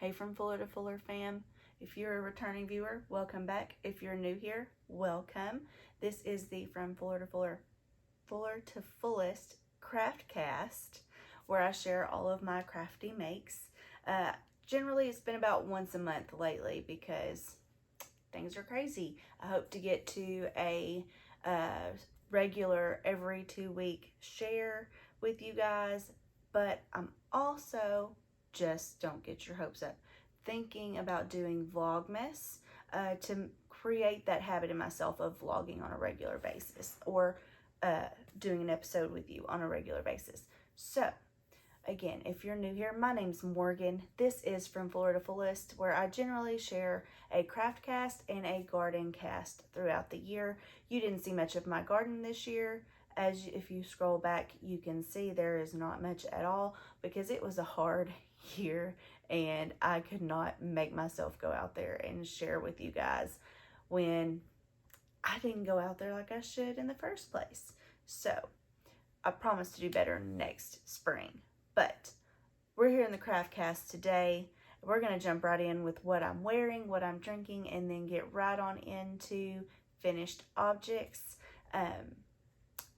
Hey from Fuller to Fuller fam. If you're a returning viewer, welcome back. If you're new here, welcome. This is the From Fuller to Fullest Craftcast, where I share all of my crafty makes. Generally, it's been about once a month lately because things are crazy. I hope to get to a regular every 2-week share with you guys, but I'm also, just don't get your hopes up, thinking about doing Vlogmas to create that habit in myself of vlogging on a regular basis, or doing an episode with you on a regular basis. So again, if you're new here, my name's Morgan. This is From Fuller to Fullest, where I generally share a craft cast and a garden cast throughout the year. You didn't see much of my garden this year. If you scroll back, you can see there is not much at all because it was a hard year and I could not make myself go out there and share with you guys when I didn't go out there like I should in the first place. So I promise to do better next spring. But we're here in the Craftcast today. We're going to jump right in with what I'm wearing, what I'm drinking, and then get right on into finished objects.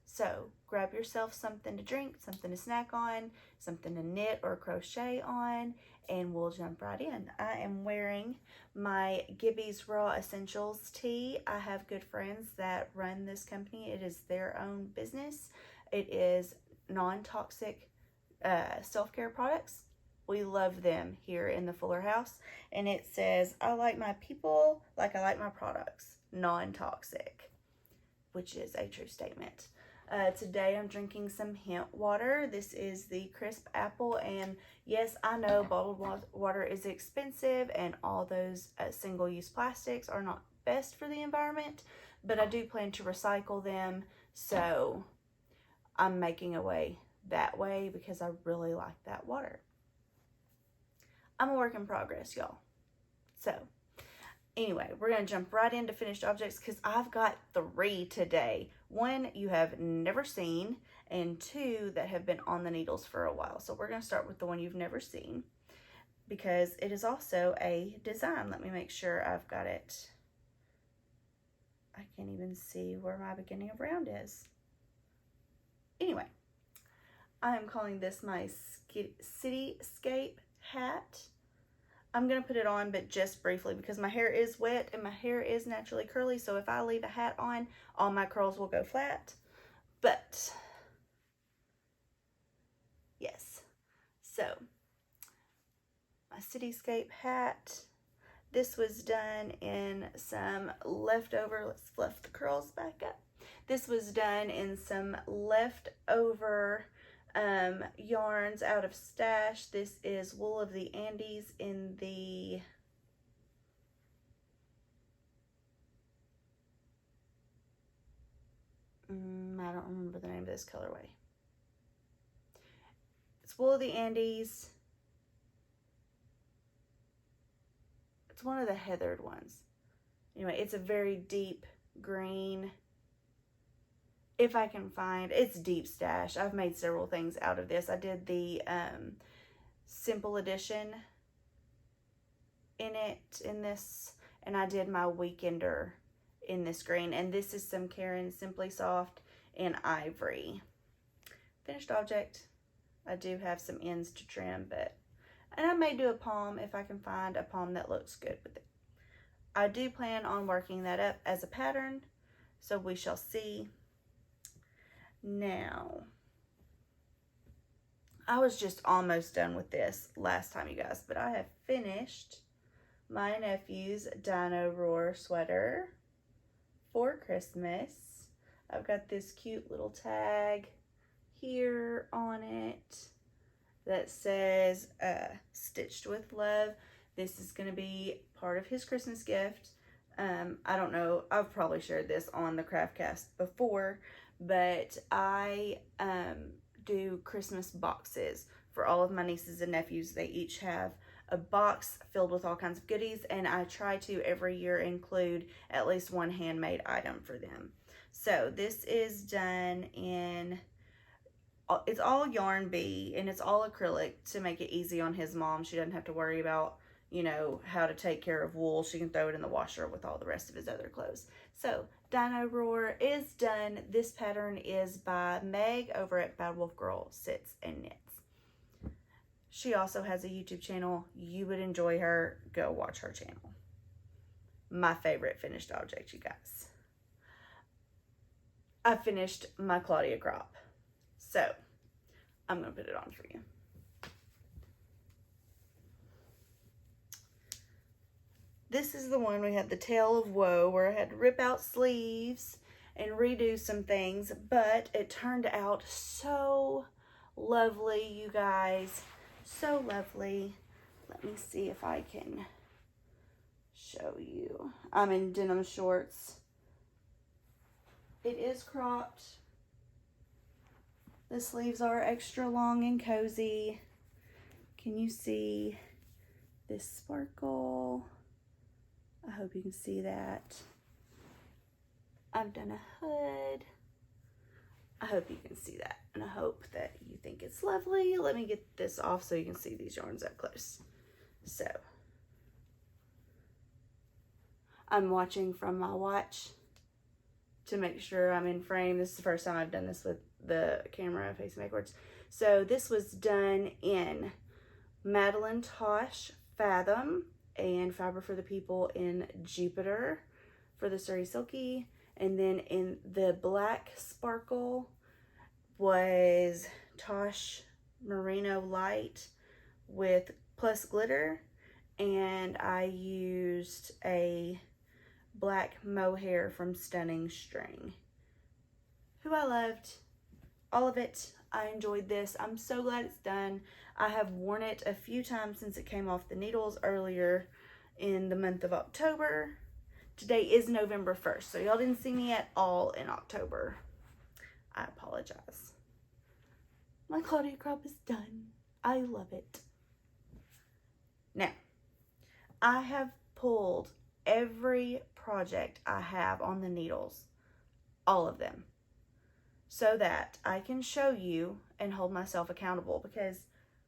So grab yourself something to drink, something to snack on, something to knit or crochet on, and we'll jump right in. I am wearing my Gibby's Raw Essentials tee. I have good friends that run this company. It is their own business. It is non-toxic self-care products. We love them here in the Fuller house, and it says, I like my people like I like my products, non-toxic, which is a true statement. Today I'm drinking some hemp water. This is the crisp apple, and yes, I know bottled water is expensive and all those single-use plastics are not best for the environment, but I do plan to recycle them, so I'm making a way that way because I really like that water. I'm a work in progress, y'all. So anyway, we're going to jump right into finished objects because I've got 3 today. 1 you have never seen, and 2 that have been on the needles for a while. So we're going to start with the one you've never seen because it is also a design. Let me make sure I've got it. I can't even see where my beginning of round is. Anyway, I am calling this my Cityscape Hat. I'm going to put it on, but just briefly because my hair is wet and my hair is naturally curly. So if I leave a hat on, all my curls will go flat. But yes, so my Cityscape Hat. This was done in some leftover, let's fluff the curls back up. This was done in some leftover yarns out of stash. This is Wool of the Andes in the I don't remember the name of this colorway. It's Wool of the Andes. It's one of the heathered ones. Anyway, it's a very deep green. If I can find, it's deep stash. I've made several things out of this. I did the simple edition in this, and I did my weekender in this green, and this is some Karen Simply Soft in ivory. Finished object. I do have some ends to trim, and I may do a palm if I can find a palm that looks good with it. I do plan on working that up as a pattern, so we shall see. Now, I was just almost done with this last time, you guys, but I have finished my nephew's Dino Roar sweater for Christmas. I've got this cute little tag here on it that says stitched with love. This is going to be part of his Christmas gift. I don't know, I've probably shared this on the Craftcast before, but I do Christmas boxes for all of my nieces and nephews. They each have a box filled with all kinds of goodies, and I try to every year include at least one handmade item for them. So this is done in, it's all yarn bee and it's all acrylic to make it easy on his mom. She doesn't have to worry about you know, how to take care of wool. She can throw it in the washer with all the rest of his other clothes. So Dino Roar is done. This pattern is by Meg over at Bad Wolf Girl Sits and Knits. She also has a YouTube channel. You would enjoy her. Go watch her channel. My favorite finished object, you guys. I finished my Claudia crop. So I'm going to put it on for you. This is the one we had the Tale of Woe, where I had to rip out sleeves and redo some things, but it turned out so lovely, you guys. So lovely. Let me see if I can show you. I'm in denim shorts. It is cropped. The sleeves are extra long and cozy. Can you see this sparkle? I hope you can see that. I've done a hood. I hope you can see that, and I hope that you think it's lovely. Let me get this off so you can see these yarns up close. So, I'm watching from my watch to make sure I'm in frame. This is the first time I've done this with the camera facing backwards. So, this was done in Madeline Tosh Fathom and Fiber for the People in Jupiter for the Surrey Silky. And then in the black sparkle was Tosh Merino Light with plus glitter. And I used a black mohair from Stunning String, who I loved. All of it. I enjoyed this. I'm so glad it's done. I have worn it a few times since it came off the needles earlier in the month of October. Today is November 1st, so y'all didn't see me at all in October. I apologize. My Claudia crop is done. I love it. Now, I have pulled every project I have on the needles, all of them, so that I can show you and hold myself accountable, because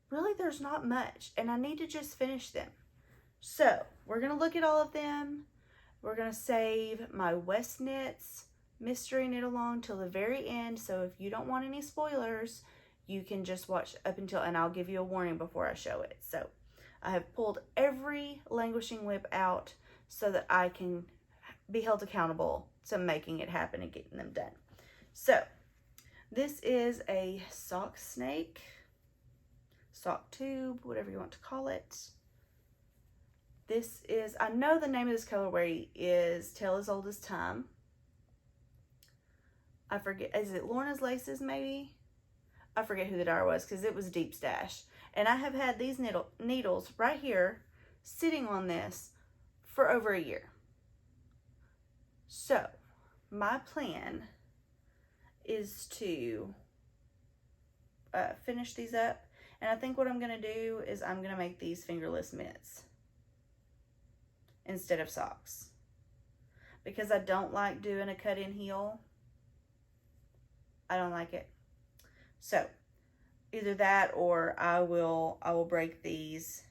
really there's not much and I need to just finish them. So we're going to look at all of them. We're going to save my westknits mystery knit along till the very end. So if you don't want any spoilers, you can just watch up until, and I'll give you a warning before I show it. So I have pulled every languishing whip out so that I can be held accountable to making it happen and getting them done. So this is a sock snake, sock tube, whatever you want to call it. This is, I know the name of this colorway is Tale as Old as Time. I forget, is it Lorna's Laces maybe? I forget who the dyer was because it was Deep Stash. And I have had these needles right here sitting on this for over a year. So my plan is to finish these up. And I think what I'm going to do is I'm going to make these fingerless mitts instead of socks, because I don't like doing a cut-in heel. I don't like it. So either that, or I will break these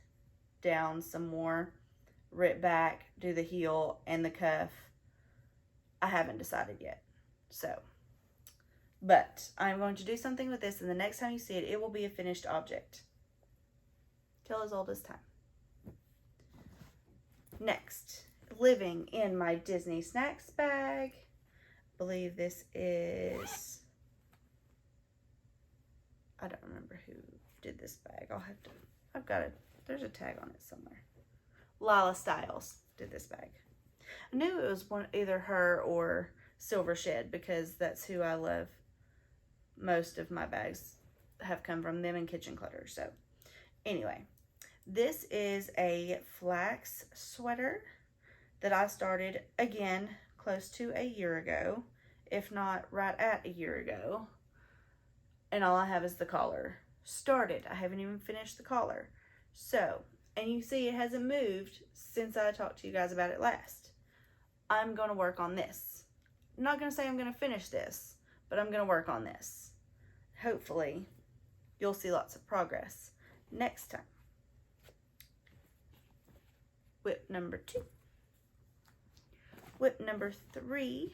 down some more, rip back, do the heel and the cuff. I haven't decided yet. So, but I'm going to do something with this, and the next time you see it, it will be a finished object. Till as old as time. Next, living in my Disney Snacks bag. I believe this is, I don't remember who did this bag. I've got it. There's a tag on it somewhere. Lila Styles did this bag. I knew it was either her or Silver Shed, because that's who I love. Most of my bags have come from them and Kitchen Clutter. So anyway, this is a Flax Sweater that I started, again, close to a year ago, if not right at a year ago. And all I have is the collar. Started. I haven't even finished the collar. So, and you see it hasn't moved since I talked to you guys about it last. I'm going to work on this. I'm not going to say I'm going to finish this, but I'm going to work on this. Hopefully, you'll see lots of progress next time. whip number 2. Whip number 3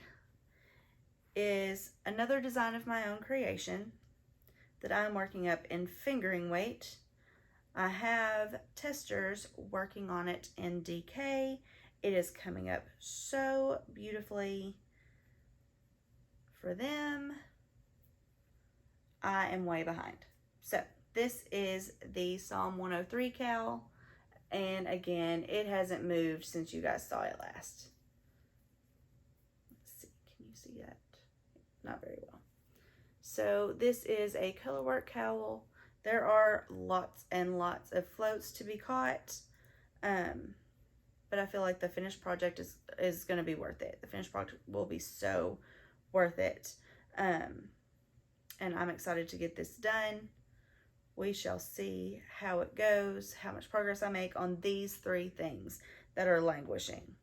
is another design of my own creation that I'm working up in fingering weight. I have testers working on it in DK. It is coming up so beautifully for them. I am way behind. So this is the Psalm 103 cowl, and again, it hasn't moved since you guys saw it last. Let's see, can you see that? Not very well. So this is a colorwork cowl. There are lots and lots of floats to be caught, but I feel like the finished project is going to be worth it. The finished project will be so worth it, and I'm excited to get this done. We shall see how it goes, how much progress I make on these 3 things that are languishing.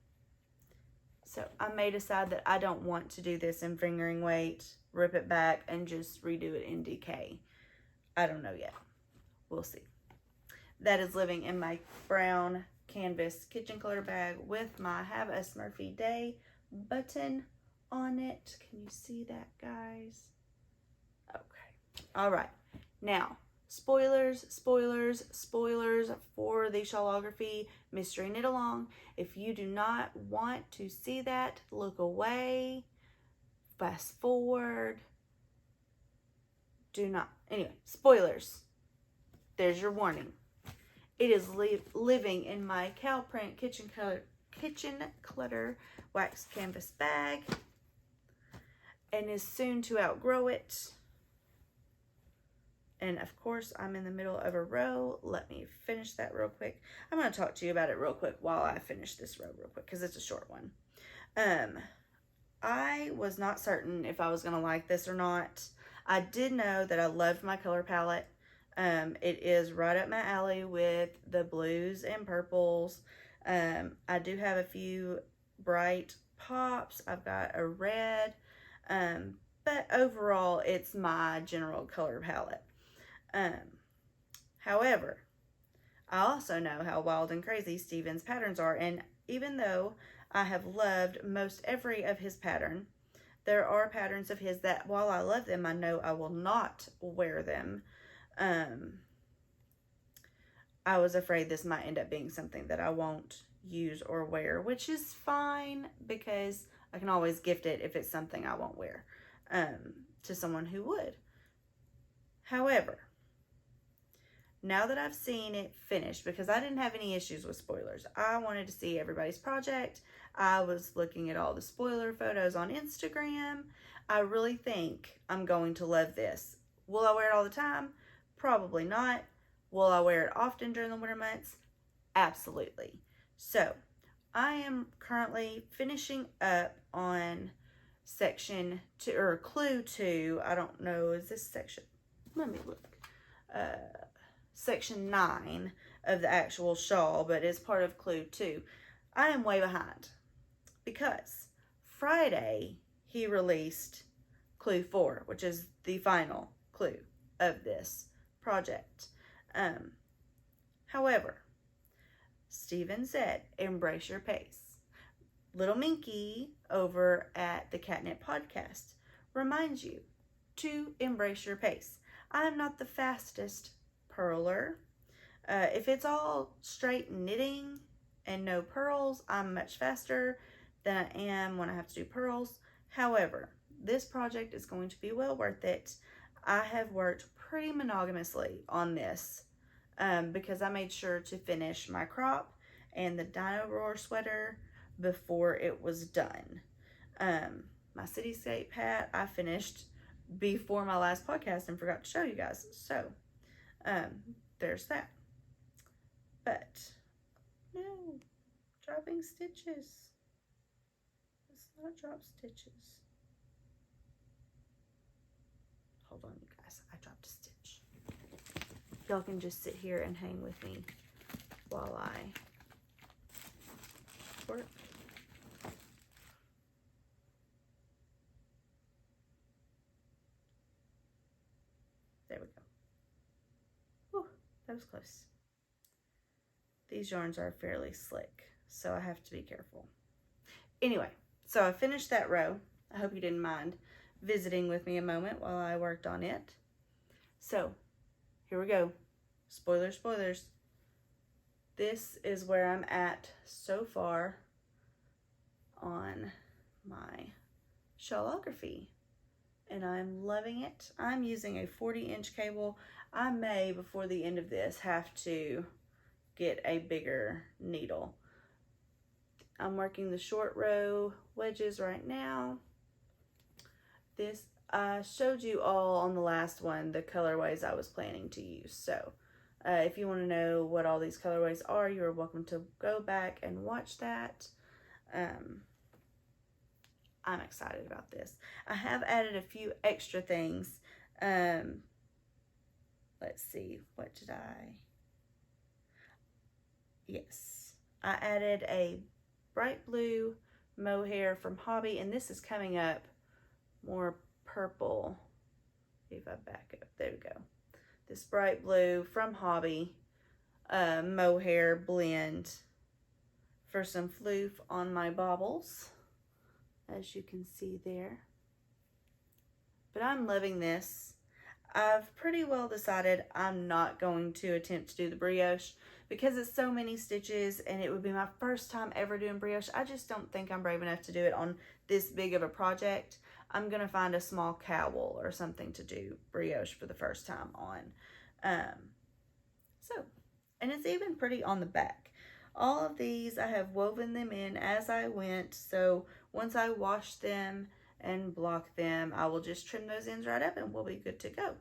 So I may decide that I don't want to do this in fingering weight, rip it back, and just redo it in DK. I don't know yet. We'll see. That is living in my brown canvas kitchen clutter bag with my Have a Smurfy Day button on it. Can you see that, guys? Okay. All right. Now, spoilers for the shawlography mystery knit along. If you do not want to see that, look away, fast forward, do not. Anyway, spoilers. There's your warning. It is living in my cow print kitchen clutter wax canvas bag and is soon to outgrow it. And of course, I'm in the middle of a row. Let me finish that real quick. I'm going to talk to you about it real quick while I finish this row real quick because it's a short one. I was not certain if I was going to like this or not. I did know that I loved my color palette. It is right up my alley with the blues and purples. I do have a few bright pops. I've got a red. But overall, it's my general color palette. However, I also know how wild and crazy Steven's patterns are, and even though I have loved most every of his pattern, there are patterns of his that while I love them, I know I will not wear them. I was afraid this might end up being something that I won't use or wear, which is fine because I can always gift it if it's something I won't wear to someone who would. However, now that I've seen it finished, because I didn't have any issues with spoilers, I wanted to see everybody's project. I was looking at all the spoiler photos on Instagram. I really think I'm going to love this. Will I wear it all the time? Probably not. Will I wear it often during the winter months? Absolutely. So, I am currently finishing up on section 2, or clue 2. I don't know, is this section? Let me look. Section 9 of the actual shawl, but it's part of clue 2. I am way behind because Friday he released clue 4, which is the final clue of this project. However, Steven said, embrace your pace. Little Minky over at the Catnip podcast reminds you to embrace your pace. I am not the fastest purler. If it's all straight knitting and no pearls, I'm much faster than I am when I have to do pearls. However, this project is going to be well worth it. I have worked pretty monogamously on this because I made sure to finish my crop and the Dino Roar sweater before it was done. My Cityscape hat I finished before my last podcast and forgot to show you guys. So, there's that. But, no, dropping stitches. Let's not drop stitches. Hold on, you guys. I dropped a stitch. Y'all can just sit here and hang with me while I work. There we go. Whew, that was close. These yarns are fairly slick, so I have to be careful. Anyway, so I finished that row. I hope you didn't mind visiting with me a moment while I worked on it. So here we go. Spoilers, spoilers. This is where I'm at so far on my shawlography, and I'm loving it. I'm using a 40-inch cable. I may, before the end of this, have to get a bigger needle. I'm working the short row wedges right now. This, I showed you all on the last one the colorways I was planning to use. So if you want to know what all these colorways are, you're welcome to go back and watch that. I'm excited about this. I have added a few extra things. Let's see, what did I? Yes, I added a bright blue mohair from Hobby, and this is coming up more purple. If I back up, there we go. This bright blue from Hobby mohair blend for some floof on my baubles, as you can see there. But I'm loving this. I've pretty well decided I'm not going to attempt to do the brioche because it's so many stitches and it would be my first time ever doing brioche. I just don't think I'm brave enough to do it on this big of a project. I'm going to find a small cowl or something to do brioche for the first time on. And it's even pretty on the back. All of these, I have woven them in as I went. So once I wash them and block them, I will just trim those ends right up and we'll be good to go.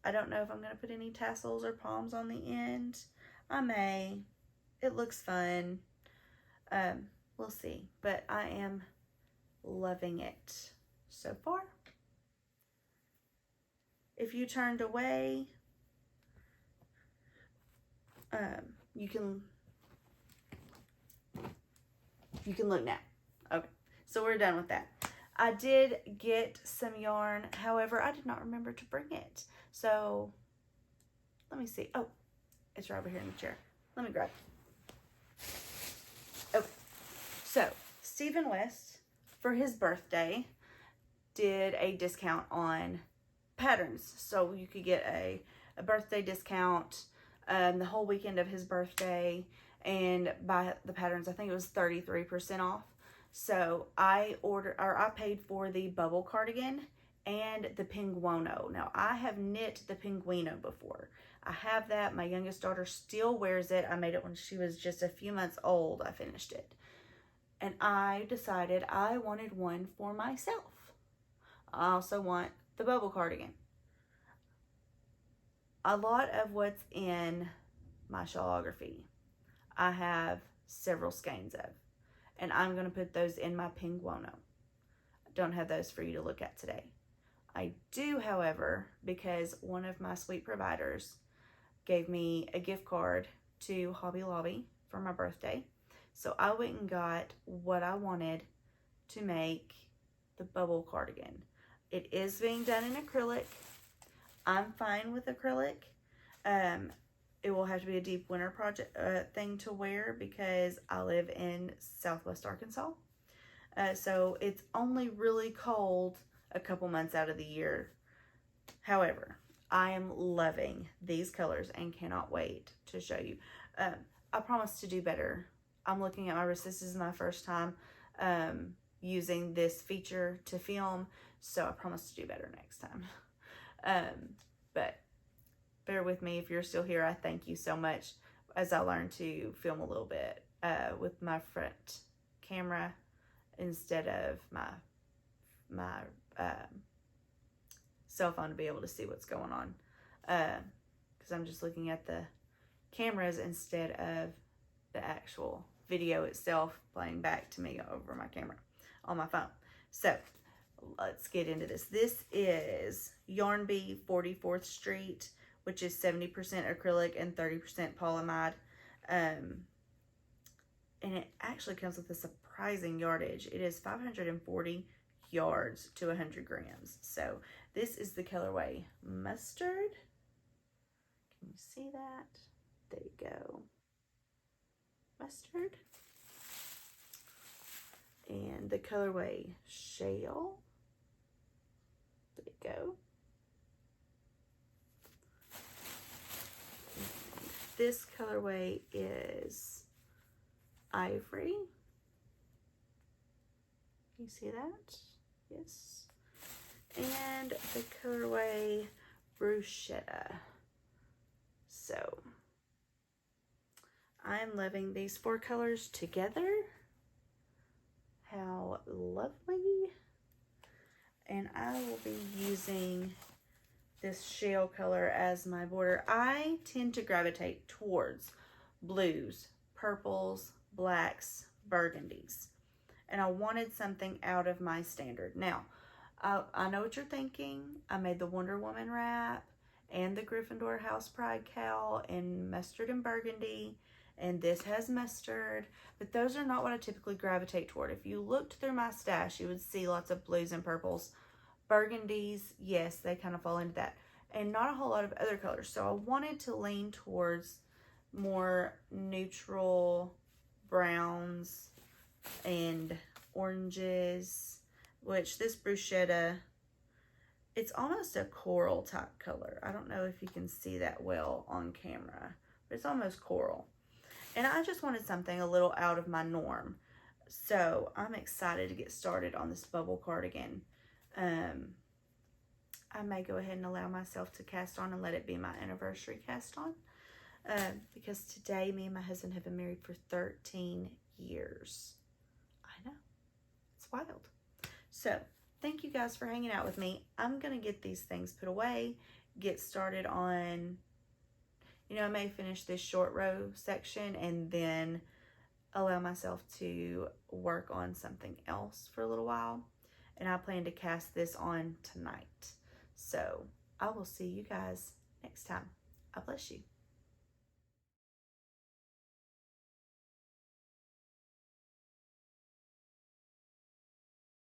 I don't know if I'm going to put any tassels or palms on the end. I may. It looks fun. We'll see. But I am loving it so far. If you turned away, you can look now. Okay, so we're done with that. I did get some yarn, however, I did not remember to bring it. So let me see. Oh, it's right over here in the chair. Let me grab it. Okay, so Stephen West, for his birthday, did a discount on patterns. So you could get a birthday discount the whole weekend of his birthday, and buy the patterns, I think it was 33% off. So I paid for the bubble cardigan and the pinguino. Now I have knit the pinguino before. I have that. My youngest daughter still wears it. I made it when she was just a few months old. I finished it. And I decided I wanted one for myself. I also want the bubble cardigan. A lot of what's in my shawlography, I have several skeins of, and I'm going to put those in my pinguino. I don't have those for you to look at today. I do, however, because one of my sweet providers gave me a gift card to Hobby Lobby for my birthday. So I went and got what I wanted to make the bubble cardigan. It is being done in acrylic. I'm fine with acrylic. It will have to be a deep winter project thing to wear because I live in Southwest Arkansas. So it's only really cold a couple months out of the year. However, I am loving these colors and cannot wait to show you. I promise to do better. I'm looking at my wrist. This is my first time using this feature to film, so I promise to do better next time. But bear with me if you're still here. I thank you so much as I learn to film a little bit with my front camera instead of my cell phone to be able to see what's going on, because I'm just looking at the cameras instead of the actual video itself playing back to me over my camera on my phone. So let's get into this. This is Yarn Bee 44th Street, which is 70% acrylic and 30% polyamide. And it actually comes with a surprising yardage. It is 540 yards to 100 grams. So this is the colorway Mustard. Can you see that? There you go. mustard. And the colorway Shale. There you go. And this colorway is Ivory. You see that? Yes. And the colorway Bruschetta. So I'm loving these 4 colors together. How lovely. And I will be using this shale color as my border. I tend to gravitate towards blues, purples, blacks, burgundies. And I wanted something out of my standard. Now, I know what you're thinking. I made the Wonder Woman wrap and the Gryffindor House Pride cowl in mustard and burgundy. And this has mustard. But those are not what I typically gravitate toward. If you looked through my stash, you would see lots of blues and purples. Burgundies, yes, they kind of fall into that. And not a whole lot of other colors. So I wanted to lean towards more neutral browns and oranges, which this Bruschetta, it's almost a coral type color. I don't know if you can see that well on camera, but it's almost coral. And I just wanted something a little out of my norm. So I'm excited to get started on this bubble cardigan. I may go ahead and allow myself to cast on and let it be my anniversary cast on. Because today me and my husband have been married for 13 years. I know. It's wild. So thank you guys for hanging out with me. I'm going to get these things put away, get started on, you know, I may finish this short row section and then allow myself to work on something else for a little while. And I plan to cast this on tonight. So I will see you guys next time. I bless you.